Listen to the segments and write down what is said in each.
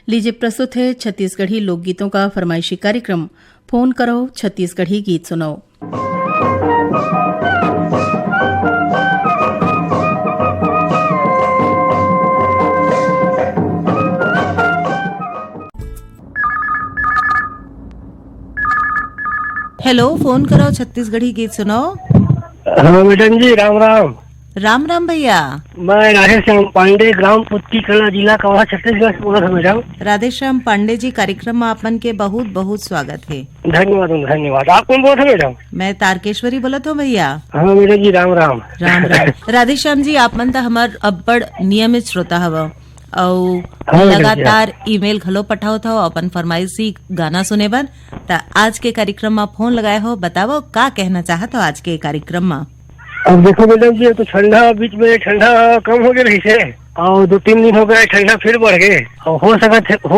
लीजिए प्रस्तुत है छत्तीसगढ़ी लोकगीतों का फरमाइशी कार्यक्रम फोन करो छत्तीसगढ़ी गीत सुनाओ। हेलो, फोन करो छत्तीसगढ़ी गीत सुनाओ। हाँ मैडम जी, राम राम। राम राम भैया। मैं राधेश्याम पांडे, ग्राम पुत्ती कला, जिला कवर्धा, छत्तीसगढ़ से बोल रहा हूँ मैडम। राधेश्याम पांडे जी, कार्यक्रम में आपन के बहुत बहुत स्वागत है। धन्यवाद धन्यवाद। आप कौन बोल रहे मैडम? मैं तारकेश्वरी बोलत हूँ भैया। हाँ मैडम जी, राम राम। राम राम। राधेश्याम जी, आपमन तो हमार अब्बड़ नियमित श्रोता हवा और लगातार ईमेल घलो पठाओ था अपन फरमाइशी गाना सुने बर। त आज के कार्यक्रम में फोन लगाए हो, बताओ का कहना चाहत हो आज के कार्यक्रम में। अब देखो मैडम जी, तो ठंडा बीच में ठंडा कम हो गया रही से और 2-3 दिन हो गए ठंडा फिर बढ़ गए और हो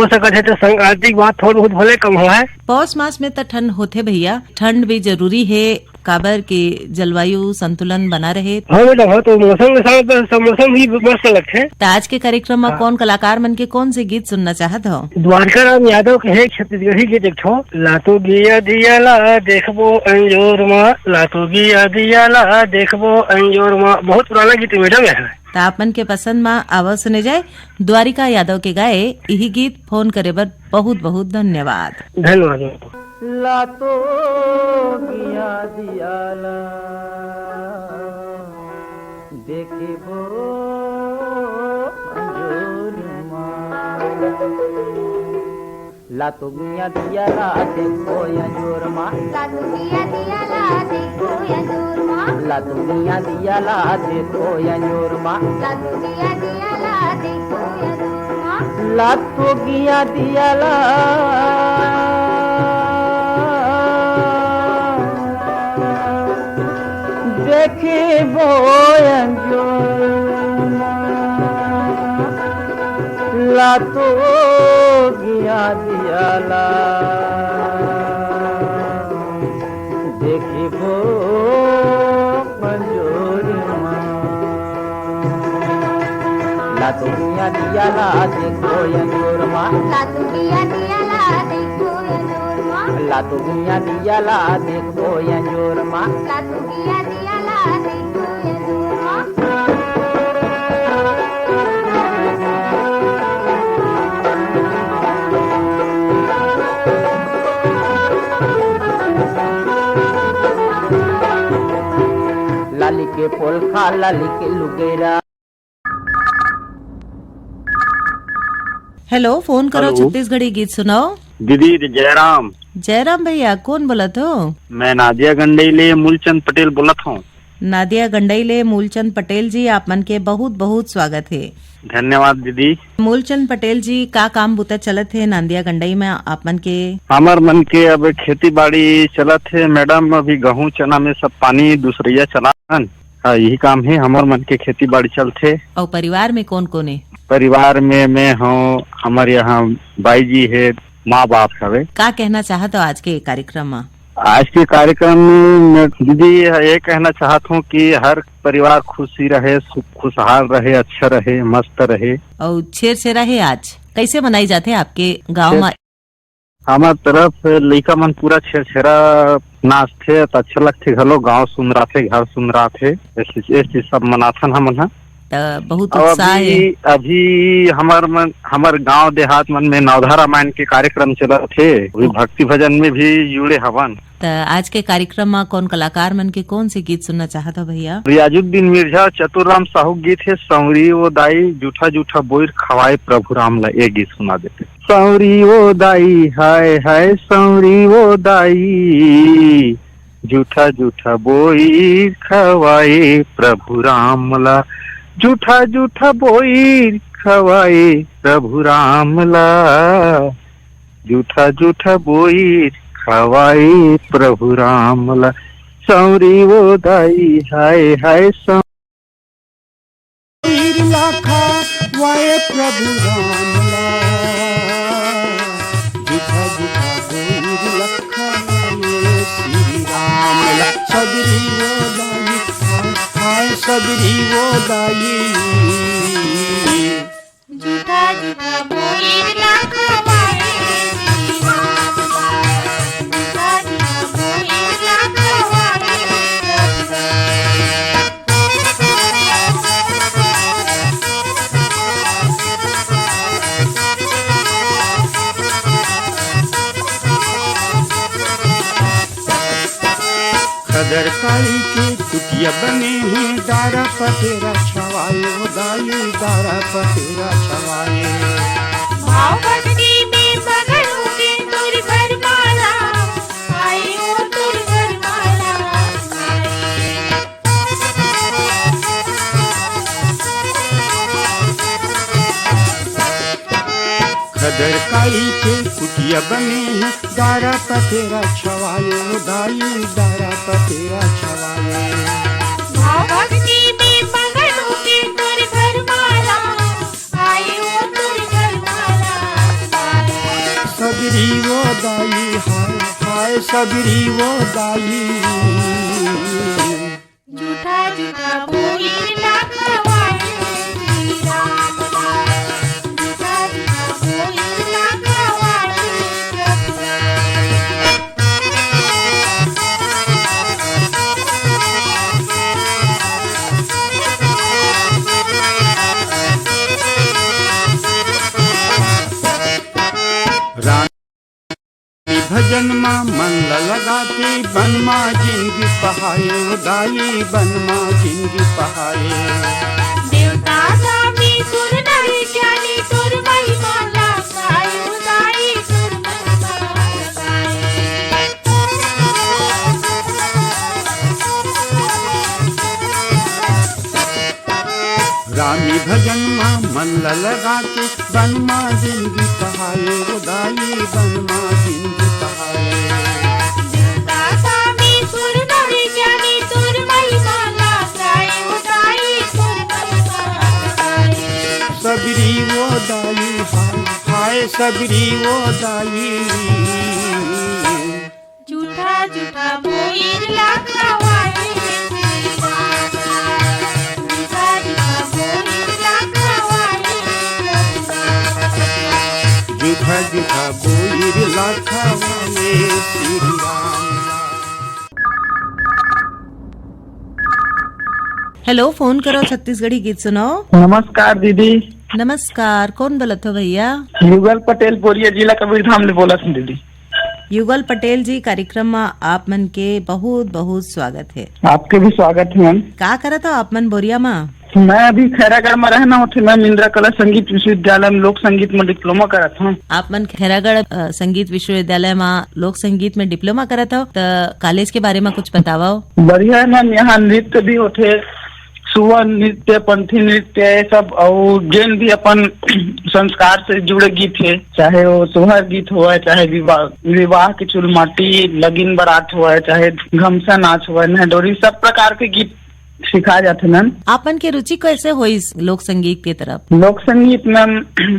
सकत है तो संक्रांति बात थोड़ा बहुत भले कम हुआ है। पौष मास में तो ठंड होते भैया, ठंड भी जरूरी है काबर के जलवायु संतुलन बना रहे। हाँ मैडम, हाँ तो मौसम के साथ मौसम भी मस्त लगते है। तो आज के कार्यक्रम में कौन कलाकार मन के कौन से गीत सुनना चाहत हो? द्वारका राम यादव के है छत्तीसगढ़ी गीत एक ठो, लातो गिया दिया ला देखबो अंजोर माँ, लातो गिया दिया ला देखबो अंजोर माँ। बहुत पुराना गीत है मैडम है। तो आपन के पसंद में आवाज सुने जाए द्वारिका यादव के गाए यही गीत। फोन करे बर बहुत बहुत धन्यवाद। धन्यवाद। लातो गिया दियाला देखबो अंजोरमा, लातो गिया दियाला देखबो अंजोरमा, लातो गिया दियाला देखबो अंजोरमा, लातो गिया दियाला देखबो अंजोरमा, लातो गिया दियाला देखबो अंजोरमा, लातो गिया दियाला देखबो अंजोरमा, लातो गिया दियाला देखबो अंजोरमा, लातो गिया दियाला देखबो अंजोरमा, लातो गिया दियाला देखबो अंजोरमा, लातो गिया दियाला देखबो अंजोरमा, लातो गिया दियाला देखबो अंजोरमा। लाली के पोल खा लाली के लुगेरा। हेलो, फोन करो छत्तीसगढ़ी गीत सुनाओ। दीदी जयराम। जयराम भैया, कौन बोलत हो? मैं नादिया गंडईले मूलचंद पटेल बोलत हूँ। नादिया गंडईले मूलचंद पटेल जी, आप मन के बहुत बहुत स्वागत है। धन्यवाद दीदी। मूलचंद पटेल जी, का काम बुता चलत है नादिया गंडई में आप मन के? हमार मन के अब खेती बाड़ी चलत है मैडम, अभी गेहूँ चना में सब पानी दूसरिया चला। यही काम है हमार मन के, खेती बाड़ी चलते। और परिवार में कौन कौन है? परिवार में मैं हूँ, हमारे यहाँ बाई जी है, माँ बाप है। का कहना चाहते हो आज के कार्यक्रम में? आज के कार्यक्रम में दीदी ये कहना चाहता हूँ कि हर परिवार खुशी रहे, खुशहाल रहे, अच्छा रहे, मस्त रहे। और छेरछेरा है आज कैसे मनाई जाते हैं आपके गांव में? हमार तरफ लइका मन पूरा छेरछेरा नाचते, अच्छा लगते, घलो गाँव सुन रहा थे, घर सुन रहा थे, ऐसे सब मनाथन हम। बहुत उत्साह है। अभी हमार गांव देहात मन में नवधा रामायण के कार्यक्रम चला थे, भक्ति भजन में भी जुड़े हवन। तो आज के कार्यक्रम में कौन कलाकार मन के कौन से गीत सुनना चाहता भैया? रियाजुद्दीन मिर्जा, चतुर साहू गीत है सौरी वो दाई, जूठा जूठा बोर खवाए प्रभु राम ला, ये गीत सुना देते। सौरी वो दाई हाय हाय, सौरी वो दाई, जूठा जूठा बोर खवाए प्रभु राम ला, जूठा जूठा बोर खवाए प्रभु राम ला, जूठा जूठा बोर खवाए प्रभु राम ला, सौरी वो दाई हाय हाय, सौरी खवाए प्रभु राम ला, जूठा जूठा बोर खवाए श्री राम ला, सबरी वो दाई हाय, सबरी वो दाई, जूठा जूठा बोर खदर काली के कुटिया बने हैं, दारा पतेरा छवाए वो दाई, दारा पतेरा छवाए। भाव भक्ति में मगन होके तुर घर माला आए, ओ तुर घर माला खदर काली के कुटिया बने हैं, दारा पतेरा छवाए वो दाई, दारा पतेरा छवाए। भाव भक्ति में मगन होके तुर घर माला आए, ओ तुर घर माला आए। सबरी वो दाई हाय हाय, सबरी वो दाई। झूठा झूठा बोली ना खवाए श्री राम लाल, झूठा झूठा बोली ना खवाए प्रभु रानी भजन माँ मन लगा के, बन माँ जिंदगी पहाए वो दाई, बन माँ जिंदगी पहाए। देवता स्वामी सुर नर ज्ञानी सुर महिमा गाए, उदाई सुर महिमा गाए। रामी भजन माँ मन लगा के, बन माँ जिंदगी पहाए वो दाई, बन माँ जिंदगी पहाए। देवता स्वामी सुर नर ज्ञानी सुर महिमा गाए, उदाई सुर महिमा गाए। सबरी वो दाई हाय हाय, सबरी वो दाई। झूठा झूठा बोल ला खवाए श्री राम लाल, झूठा झूठा बोल ला खवाए प्रभु। झूठा झूठा बोली लाखा वाले श्री राम। हेलो, फोन करो छत्तीसगढ़ी गीत सुनाओ। नमस्कार दीदी, नमस्कार, कौन बोलत हो भैया? युगल पटेल बोरिया, जिला कबीरधाम ले बोला थी दीदी। युगल पटेल जी, कार्यक्रम में आप मन के बहुत बहुत स्वागत है। आपके भी स्वागत है मैम। का करत हो आप मन बोरिया में? मैं अभी खैरागढ़ में रहना होती, मैं इंदिरा कला संगीत विश्वविद्यालय में लोक संगीत में डिप्लोमा करत हूँ। आप मन खैरागढ़ संगीत विश्वविद्यालय में लोक संगीत में डिप्लोमा करत हो, तो कॉलेज के बारे में कुछ बताओ। बढ़िया है मैम, यहाँ नृत्य भी होते, सुवा नृत्य, पंथी नृत्य, ये सब, और जैन भी अपन संस्कार से जुड़े गीत है, चाहे वो सोहर गीत हुआ है, चाहे विवाह की चुलमाटी, लगीन बारात हुआ है, चाहे घमसा नाच हुआ है, नहडोरी, सब प्रकार के गीत सिखाए जाते मैम। आपन के रुचि कैसे हुई लोक संगीत की तरफ? लोक संगीत मैम,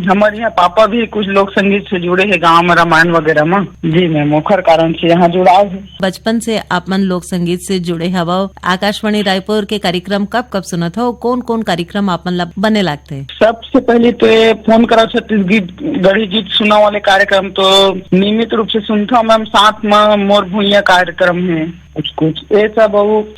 हमारे यहाँ पापा भी कुछ लोक संगीत से जुड़े हैं, गाँव में रामायण वगैरह में। जी मैम, ओखर कारण से यहाँ जुड़ाव है। बचपन से आप मन लोक संगीत से जुड़े हवा। आकाशवाणी रायपुर के कार्यक्रम कब कब सुनत हो? कौन कौन कार्यक्रम आप मन बने लगते? सबसे पहले तो ये फोन करा छत्तीसगढ़ी गीत सुना वाले कार्यक्रम तो नियमित रूप से सुनता हूँ मैम। साथ में मोर भूइया कार्यक्रम है, कुछ कुछ ये सब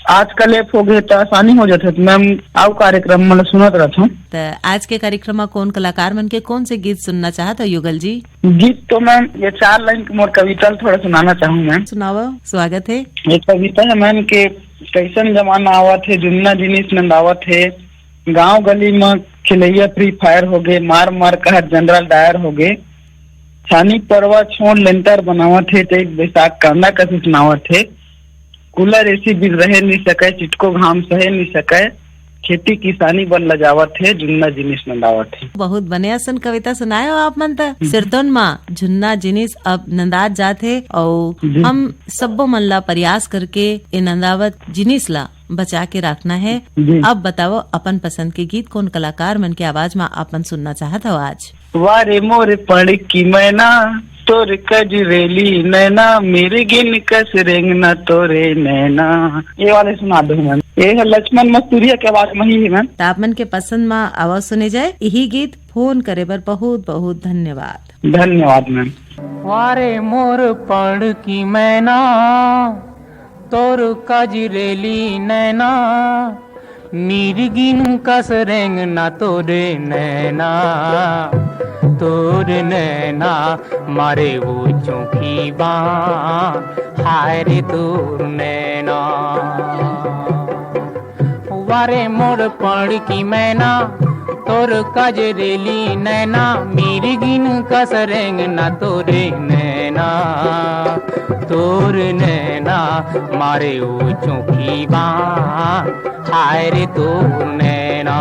आजकल ऐप हो गए तो आसानी हो जाते, तो मैम आओ कार्यक्रम मतलब सुनत रहता हूँ। तो आज के कार्यक्रम में कौन कलाकार मन के कौन से गीत सुनना चाहत हो युगल जी? गीत तो मैम ये 4 लाइन की मोर कविता थोड़ा सुनाना चाहूँ मैम। सुनाओ, स्वागत है। ये कविता है मैम के कैसन जमाना आवत है, जुन्ना जिनिस नंदावत है, गांव गली में खिलैया फ्री फायर हो गए, मार मार कहत जनरल डायर हो गए, छानी परवा छोड़ लेंटर बनावत है, तेज बैसाख कांदा कसी सुनावत है, कूलर एसी बिल रहे नहीं सके, चिटको घाम सहे नहीं सके, खेती किसानी बन लजावत है, जुन्ना जिनिस नंदावत है। बहुत बने सन कविता सुनाए हो आप मन। त सिरतोन माँ जुन्ना जिनिस अब नंदात जाते, और हम सबो मन ला प्रयास करके ये नंदावत जिनिस ला बचा के रखना है। अब बताओ अपन पसंद के गीत कौन कलाकार मन के आवाज में अपन सुनना चाहत हो आज? वारे मोरे पढ़ की मैना तोरे कजरेली नैना, मेरे गिन कस रेंगना तोरे नैना, ये वाले सुना दो मैम। ये है लक्ष्मण मस्तूरिया के आवाज में ही है मैम। आप मन के पसंद में आवाज सुने जाए यही गीत। फोन करे बर बहुत बहुत धन्यवाद। धन्यवाद मैम। वारे मोर पढ़ की मैना तोर कजरेली नैना, मीरगिन कस रेंगना तोरे नैना, तोर नैना मारे वो चौकी बाँ हाय रे तोर नैना वारे मोर पड़ की मैना तोर कजरेली नैना मेरी गिन कसरेंग ना तोरे नैना तोर नैना मारे वो चौकी बाँ हाय रे तोर नैना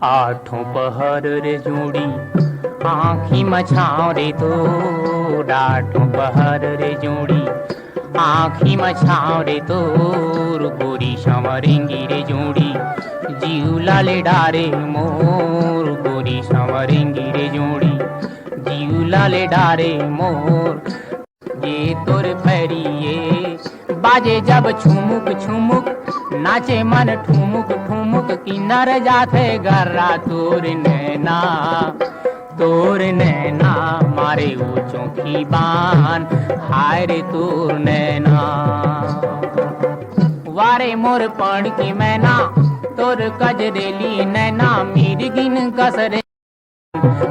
आठों पहर रे जोड़ी आँखी मछाओ रे तो आठों पहर रे जोड़ी आँखी मछाओ रे तो गोरी समरेंगी रे जोड़ी जीवला ले डारे मोर गोरी समरेंगी रे जोड़ी जीवला ले डारे मोर ये तोर फरिए बाजे जब छुमुक छुमुक नाचे मन ठुमुक ठुमुक किन्नर जाथे गर्रा तोर नैना मारे ऊंचों की बान हाय रे तोर नैना वारे मोर पण की मैना तोर कजरेली नैना मीर गिन कसरे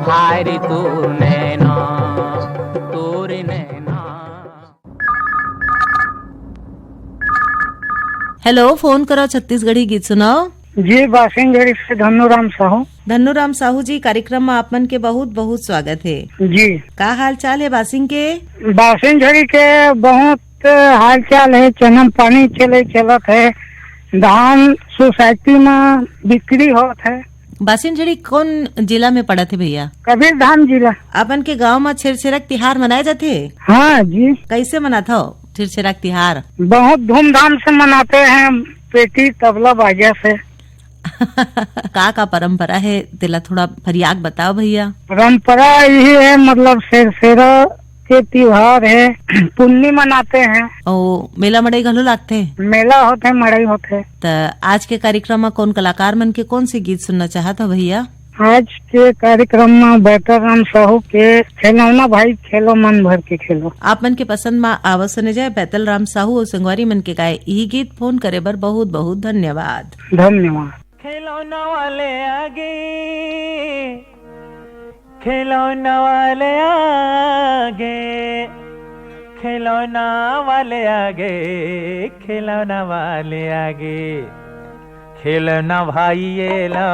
हाय रे तोर नैना तोर नैना। हेलो, फोन करो छत्तीसगढ़ी गीत सुनाओ। जी बासिंगढ़ी से धन्नूराम साहू। धन्नूराम साहू जी, कार्यक्रम में आपन के बहुत बहुत स्वागत है। जी का हाल चाल है बासिंग के? बासिंगढ़ी के बहुत हाल चाल है। चनम पानी चलत है। धान सोसाइटी में बिक्री होत है। बासिंगढ़ी कौन जिला में पड़ा थे भैया? कबीरधाम जिला। अपन के गांव में छिरछिरक तिहार मनाए जाते? हाँ जी। कैसे मनाता हो छिरछिरक तिहार? बहुत धूमधाम से मनाते हैं, पेटी तबला बाजा से। का परंपरा है तिला थोड़ा फरियाग बताओ भैया। परंपरा यही है, मतलब शेरा के त्योहार है, पुन्नी मनाते हैं। ओ मेला मड़ई घलो लागते? मेला होते, मड़ई होते। तो आज के कार्यक्रम में कौन कलाकार मन के कौन सी गीत सुनना चाहता हो भैया? आज के कार्यक्रम में बैतरराम साहू के खेलौना भाई खेलो मन भर के खेलो। आप मन के पसंद में आवाज सुने जाए बैतल राम साहू और संगवारी मन के गाए यही गीत। फोन करे बर बहुत बहुत धन्यवाद। धन्यवाद। खिलौना वाले आगे खिलौना वाले आगे खिलौना वाले आगे खिलौना वाले आगे खिलौना भाई ये लो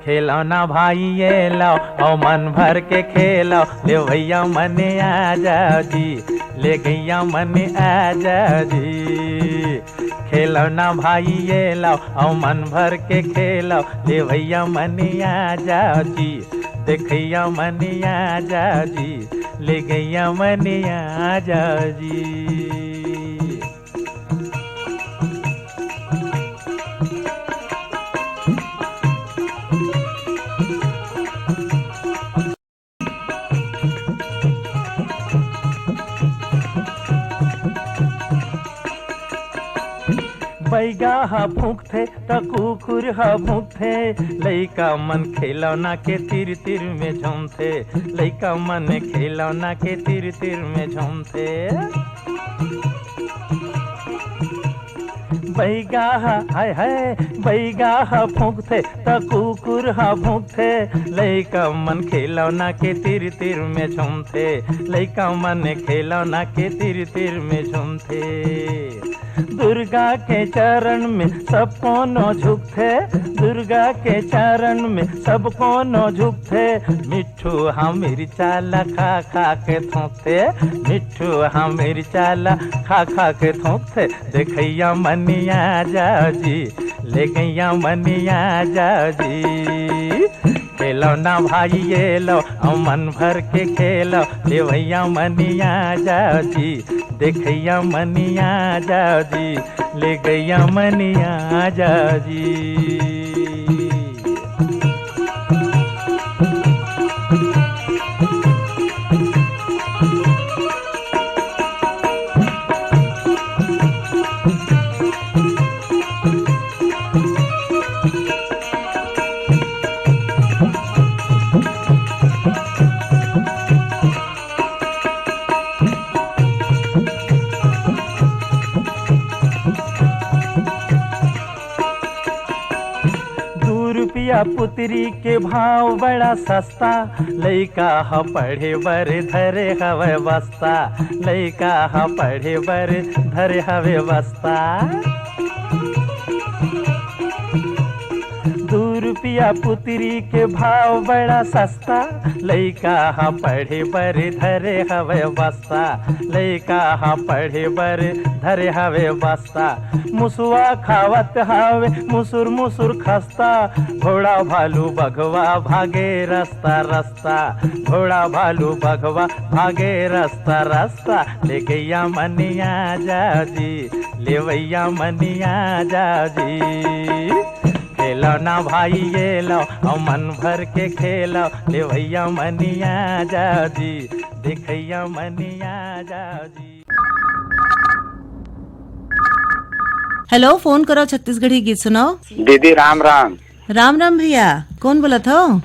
खिलौना भाई ये लो और मन भर के खेलो। ले भैया मने आ जाओ जी, ले गैया मने आ जाओ जी। खिलौना भाई ये लो और मन भर के खेलो। ले भैया मने आ जाओ जी, देखैया मने आ जाओ जी, ले गैया मने आ जाओ जी। बैगा हा भूखथे त कुकुर हा भूखथे। लइका मन खिलौना के तिर तिर में झूमथे। लइका मन खिलौना के तिर तिर में झूमथे। बैगा हाय हाय बैगा हा भूखथे त कुकुर हा भूखथे। लइका मन खिलौना के तिर तिर में झूमथे। लइका मन खिलौना के तिर तिर में झूमथे। दुर्गा के चरण में सब कोनो झुकथे। दुर्गा के चरण में सब कोनो झुकथे। मिठू हम मिर्चाला खा खा के थोकथे। मिठू हम मिर्चाला खा खा के थोकथे। देखैया मनिया जाओ जी, ले गैया मनिया जाओ जी। खिलौना भाई ये लो और मन भर के खेलो। ले भैया मनिया जाओ जी, देखैया मनिया जाओ जी, ले गैया मनिया जाओ जी। पुत्री के भाव बड़ा सस्ता, लइका ह पढ़े बर धरे हवे बस्ता, लइका ह पढ़े बर धरे हवे बस्ता। 2 रुपया पुत्री के भाव बड़ा सस्ता, लइका ह पढ़े बर धरे हवे बस्ता, लइका ह पढ़े बर धरे हवे बस्ता। मुसवा खावत हवे मुसुर मुसुर खस्ता, घोड़ा भालू बघवा भागे रास्ता रास्ता, घोड़ा भालू बघवा भागे रास्ता रास्ता। ले गैया मनिया जाओ जी, लेवैया मनिया जाओ जी। खेलो ना भाई ये लो और मन भर के खेलो, ले भैया मनिया जाओ जी, देखैया मनिया जाओ जी। हेलो, फोन करो छत्तीसगढ़ी गीत सुनाओ। दीदी राम राम। राम राम भैया, कौन बोलत हो?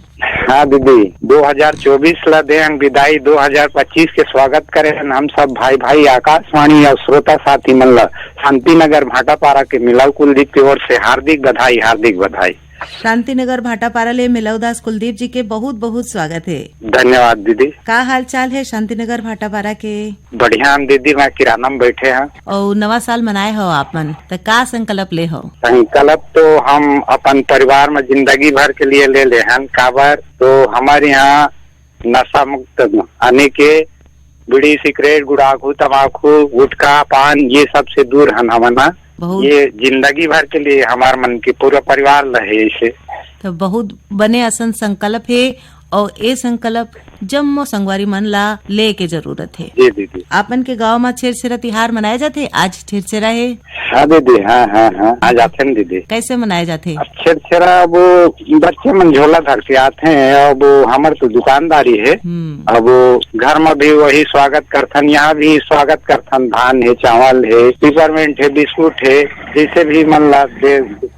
हाँ दीदी, 2024 ला देन विदाई 2025 के स्वागत करे हम सब भाई भाई आकाशवाणी और श्रोता साथी मन ला शांति नगर भाटापारा के मिलाव कुलदीप की ओर से हार्दिक बधाई, हार्दिक बधाई। शांति नगर भाटापारा ले मिलावदास कुलदीप जी के बहुत बहुत स्वागत है। धन्यवाद दीदी। का हाल चाल है शांति नगर भाटापारा के? बढ़िया हम दीदी, मैं किराना में बैठे हैं। और नवा साल मनाए हो आप मन, तो का संकल्प ले हो? संकल्प तो हम अपन परिवार में जिंदगी भर के लिए ले हैं। काबर तो हमारे यहाँ नशा मुक्त आने के बीड़ी सिगरेट गुड़ाखू तम्बाकू गुटखा पान ये सब से दूर है हमना। ये जिंदगी भर के लिए हमारे मन के पूरा परिवार रहे इसे। तो बहुत बने असन संकल्प है और ये संकल्प जम्मो संगवारी मन ला ले के जरूरत है। जी दीदी। आपन के गांव में छेरछेरा तिहार मनाए जाते? आज छेरछेरा है? हाँ दीदी, हाँ आज आते हैं दीदी। कैसे मनाए जाते? छेरछेरा वो बच्चे मन झोला धर के आते हैं। अब हमारे तो दुकानदारी है, अब घर में भी वही स्वागत करथन, यहाँ भी स्वागत करथन। धान है, चावल है, पिपरमेंट है, बिस्कुट है, जैसे भी मन ला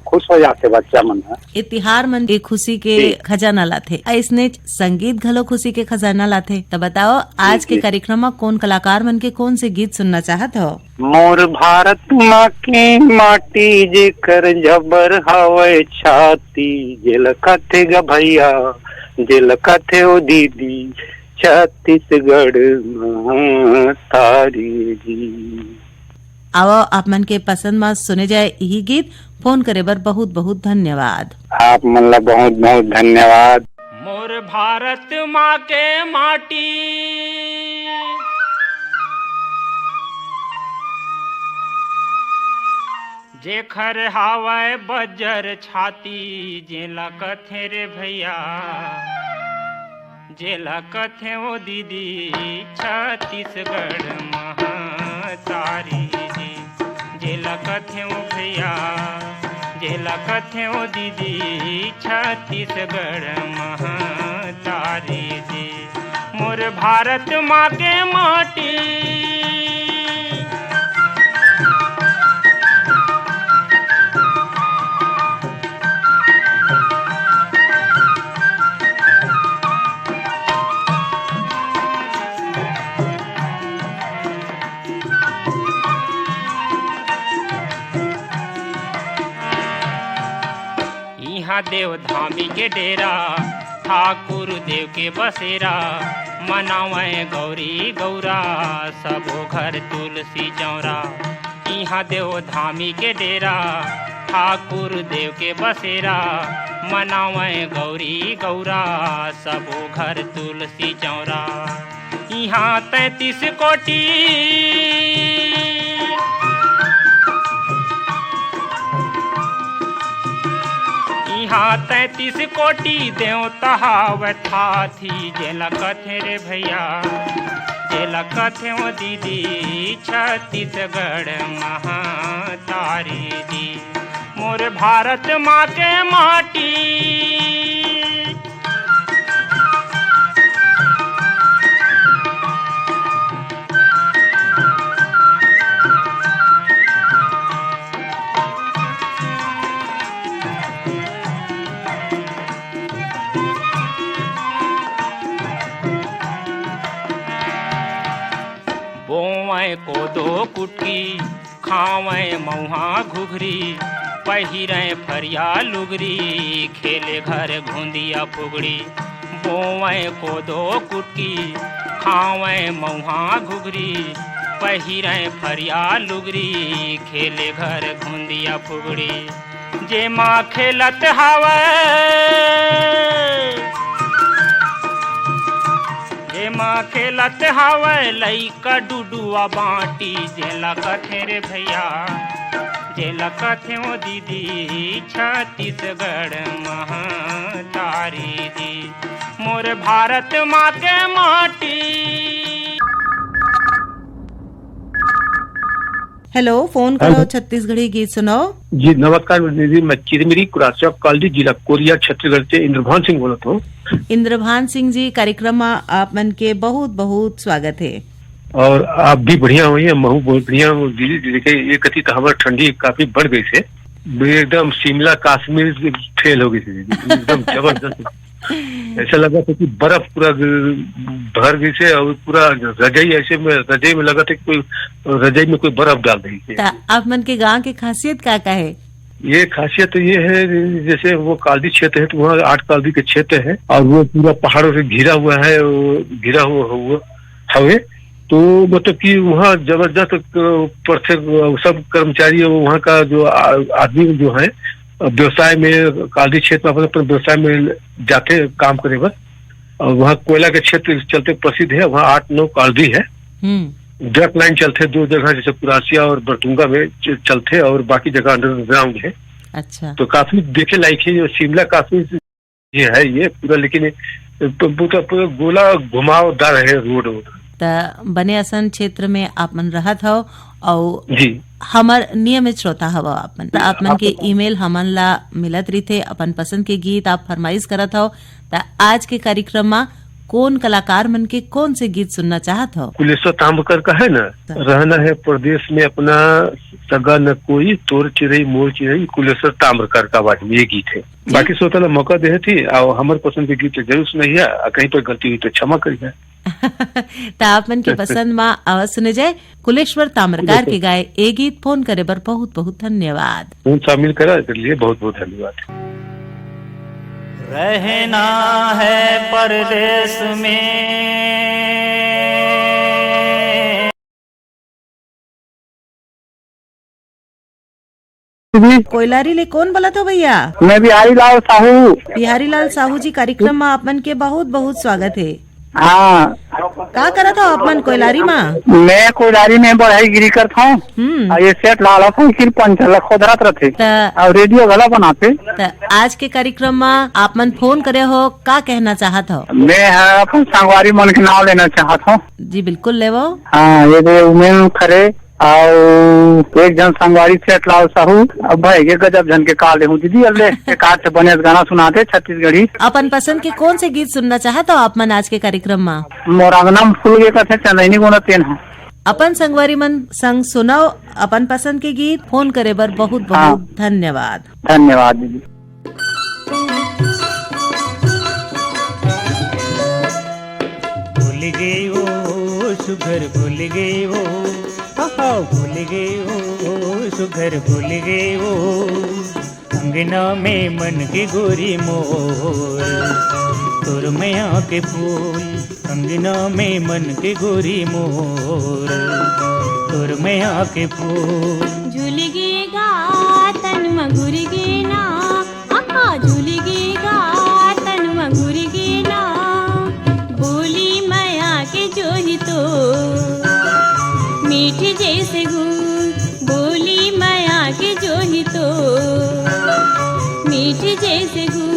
खुश हो जाते बच्चा मन। ये तिहार मन के खुशी के खजाना लाथे, ऐसने संगीत घलो खुशी के खजाना लाथे। तो बताओ आज के कार्यक्रम में कौन कलाकार मन के कौन से गीत सुनना चाहत हो? मोर भारत माँ की माटी जेकर जबर हवे छाती, जेल कथे ग भैया जेल कथे ओ दीदी, छत्तीसगढ़ तारी जी। आओ आप मन के पसंद में सुने जाए यही गीत। फोन करे बर बहुत बहुत धन्यवाद। आप मन ला बहुत बहुत धन्यवाद। मोर भारत माँ के माटी जेखर हावय बजर छाती, जेला कथे रे भैया जेला कथे ओ दीदी, छत्तीसगढ़ महातारी जी। जेला कथे ओ भैया जेला कथे ओ दीदी, छत्तीसगढ़ महातारी जी। मोर भारत माँ के माटी देव धामी के डेरा, ठाकुर देव के बसेरा, मनावे गौरी गौरा, सबो घर तुलसी चौरा। यहाँ देव धामी के डेरा, ठाकुर देव के बसेरा, मनावे गौरी गौरा, सबो घर तुलसी चौरा। यहाँ 33 कोटि यहाँ 33 कोटि देवता हावथा थी, जेला कथे रे भैया जेला कथे ओ दीदी, छत्तीसगढ़ महातारी जी। मोर भारत माँ के माटी बोवे कोदो कुटकी, खावे मऊहा घुघरी, पहिरे फरिया लुगरी खेले घर घुंदिया फुगड़ी बोवे कोदो कुटकी खावे मऊहा घुगरी पहिरे फरिया लुगरी खेले घर घुंदिया फुगड़ी जे माँ खेलत हावे जे माँ खेलत हावे लइका डुडुआ बाटी जेला कथे रे भैया जेला कथे ओ दीदी छत्तीसगढ़ महातारी दी मोर भारत माँ के माटी। हेलो, फोन करो, छत्तीसगढ़ी गीत सुनाओ। जी नमस्कार दीदी, मैं चिरमिरी कुरासिया कॉलोनी जिला कोरिया छत्तीसगढ़ से इंद्रभान सिंह बोलत हूँ। इंद्रभान सिंह जी, कार्यक्रम में आप मन के बहुत बहुत स्वागत है। और आप भी बढ़िया हुई है, महू बहुत बढ़िया हूँ दीदी। देखिए ये कथी तो हमारी ठंडी काफी बढ़ गई से, एकदम शिमला कश्मीर फेल हो गई थी दीदी, एकदम जबरदस्त। ऐसा लगा था कि बर्फ पूरा भर गई से और पूरा रजाई ऐसे में रजाई में लगा था कि कोई रजाई में कोई बर्फ डाल रही थी। आप मन के गांव की खासियत क्या है? ये खासियत ये है, जैसे वो कालदी क्षेत्र है तो वहाँ 8 कालदी के क्षेत्र है और वो पूरा पहाड़ों से घिरा हुआ है, घिरा हुआ हवे। तो मतलब कि वहाँ जबरदस्त पर सब कर्मचारी वहाँ का जो आदमी जो है व्यवसाय में कालदी क्षेत्र में अपने व्यवसाय में जाते काम करे बस। और वहाँ कोयला के क्षेत्र चलते प्रसिद्ध है, वहाँ 8-9 कालदी है। डायरेक्ट लाइन चलते 2 जगह, जैसे कुरासिया और बरतुंगा में चलते और बाकी जगह अंडरग्राउंड है। अच्छा, तो काफी देखे लायक है। शिमला काफी ये है ये पूरा, लेकिन पूरा गोला घुमावदार है रोड। बने असन क्षेत्र में आप मन रहत हो और जी हमार नियमित श्रोता हवा आप मन के ईमेल हमन ला मिलत रही थे, अपन पसंद के गीत आप फरमाइश करत हो। आज के कार्यक्रम में कौन कलाकार मन के कौन से गीत सुनना चाहत हो? कुलेश्वर ताम्रकर का है ना, रहना है प्रदेश में अपना सगा न कोई, तोर चिरई मोर चिरई, कुलेश्वर ताम्रकर का आवाज में ये गीत है। बाकी श्रोता ला मौका दे थी और हमारे पसंद के गीत जरूर सुनिए, कहीं पर गलती हुई तो क्षमा करिए। तो आप मन के पसंद में आवाज सुने जाए कुलेश्वर ताम्रकार के गाए ए गीत। फोन करे बर बहुत बहुत धन्यवाद। फोन शामिल करा के लिए बहुत बहुत धन्यवाद। रहना है परदेश में, कोयलारी ले कौन बोला था भैया? मैं बिहारी लाल साहू। बिहारी लाल साहू जी, कार्यक्रम में आप मन के बहुत बहुत स्वागत है। हाँ, का करा था आप मन कोयलारी में? मैं कोयलारी में बढ़ाई गिरी करता हूँ। ये सेट लाला साइकिल पंचर खोदरत रहते और रेडियो गला बनाते। आज के कार्यक्रम में आप मन फोन करे हो, का कहना चाहत हो? मैं अपन संगवारी मन के नाम लेना चाहता हूँ। जी बिल्कुल लेवो। हाँ, ये उमेन खरे और एक जन संगवारी सेठ लाल साहू अब भाई के गजब जन के काले हूँ दीदी। अल्ले एक हाथ से बने गाना सुनाते छत्तीसगढ़ी। अपन पसंद के कौन से गीत सुनना चाहते हो आप मन आज के कार्यक्रम में? मोरांगनम फूल के कथे चंदनी गुना तेन है। अपन संगवारी मन संग सुनाओ अपन पसंद के गीत। फोन करे बर बहुत बहुत धन्यवाद। धन्यवाद दीदी। भूल गई वो सुगर, भूल गई वो भूल गई वो सुगर, भूल गई वो अंगना में मन की गोरी मोर, तोर मैया के फूल अंगना में मन के गोरी मोर, तोर मैया के फूल। झूलगेगा तन मघुरगे ना, आहा झूलगेगा तन मघुरगे ना, बोली मैया के जोही तो मीठी जैसे घूम, बोली मैया के जोही तो मीठी जैसे घूम।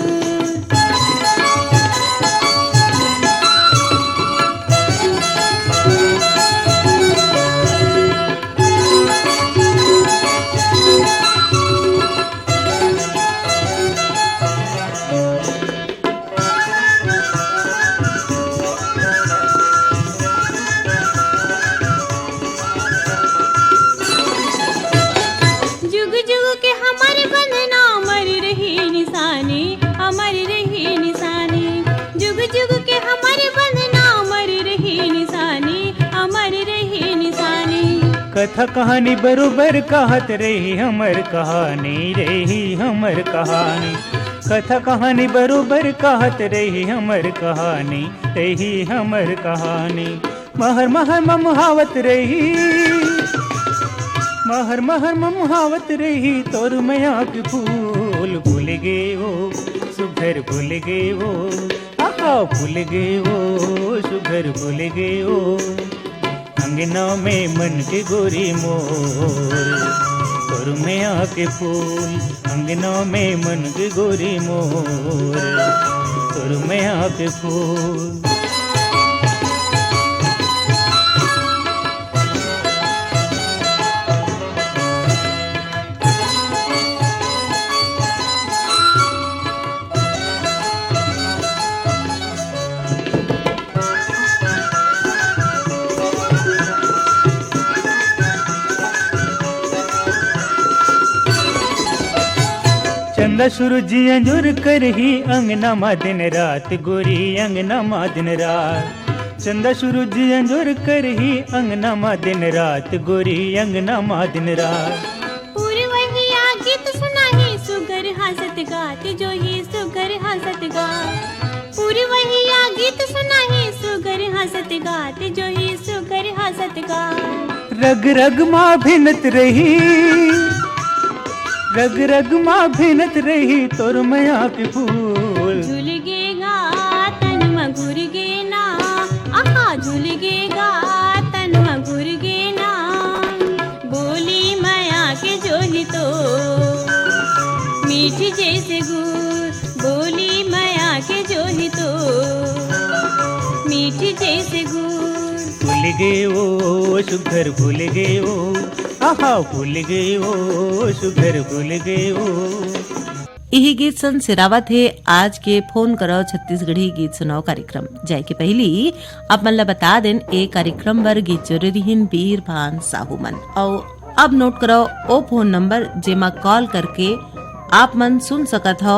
कथा कहानी बरोबर कहत रही हमर कहानी रही हमर कहानी कथा कहानी बरोबर कहत रही हमर कहानी रही हमर कहानी महर महर ममुहावत रही महर महर ममुहावत रही तोर मैया के फूल भूल गे वो सुघर भूल गे वो आहा भूल गे वो सुघर भूल गे वो अंगना में मन के गोरी मोर तोर मैया के फूल अंगना में मन के गोरी मोर तोर मैया के फूल। चंदा सूरज अंजुर कर ही अंगना मा दिन रात गोरी अंगना मा दिन रात चंदा सूरज अंजुर कर ही अंगना मा दिन रात गोरी अंगना मा दिन रात पूर्वहिया गीत सुनाही सुगर हंसत गात जो ही सुगर हंसत गात पूर्वहिया गीत सुनाही सुगर हंसत गात जो ही सुगर हंसत गात रग रग माँ भिनत रही रग रग माँ भिनत रही तोर मैया के फूल झूल गेगा तन मगुर गे ना आहा झूल गेगा तन मगुर गे ना बोली माया के जो ही तो मीठी जैसे गुड़ बोली माया के जो ही तो मीठी जैसे गुड़ भूल गए वो सुघर भूल गए वो आहा भूल गए वो सुघर भूल गए वो। यही गीत सन सिरावा थे आज के फोन करो छत्तीसगढ़ी गीत सुनाओ कार्यक्रम जाय के पहली आप मन ला बता देन ए कार्यक्रम बर गीत जरूरी हिन बीर भान साहू मन और अब नोट करो ओ फोन नंबर जेमा कॉल करके आप मन सुन सकत हो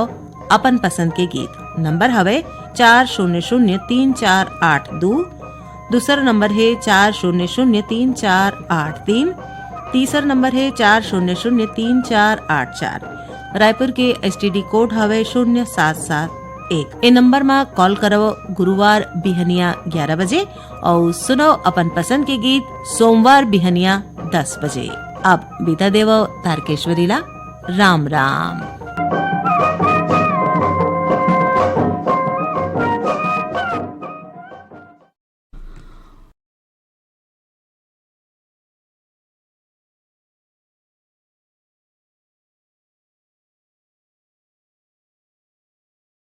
अपन पसंद के गीत। नंबर हवे 40034882 दूसरा नंबर है 40034883 तीसरा नंबर है 40038484 रायपुर के STD कोड हवे 0771। ए नंबर में कॉल करो गुरुवार बिहनिया 11 बजे और सुनो अपन पसंद के गीत सोमवार बिहनिया 10 बजे। अब बीता देव तारकेश्वरी ला राम राम।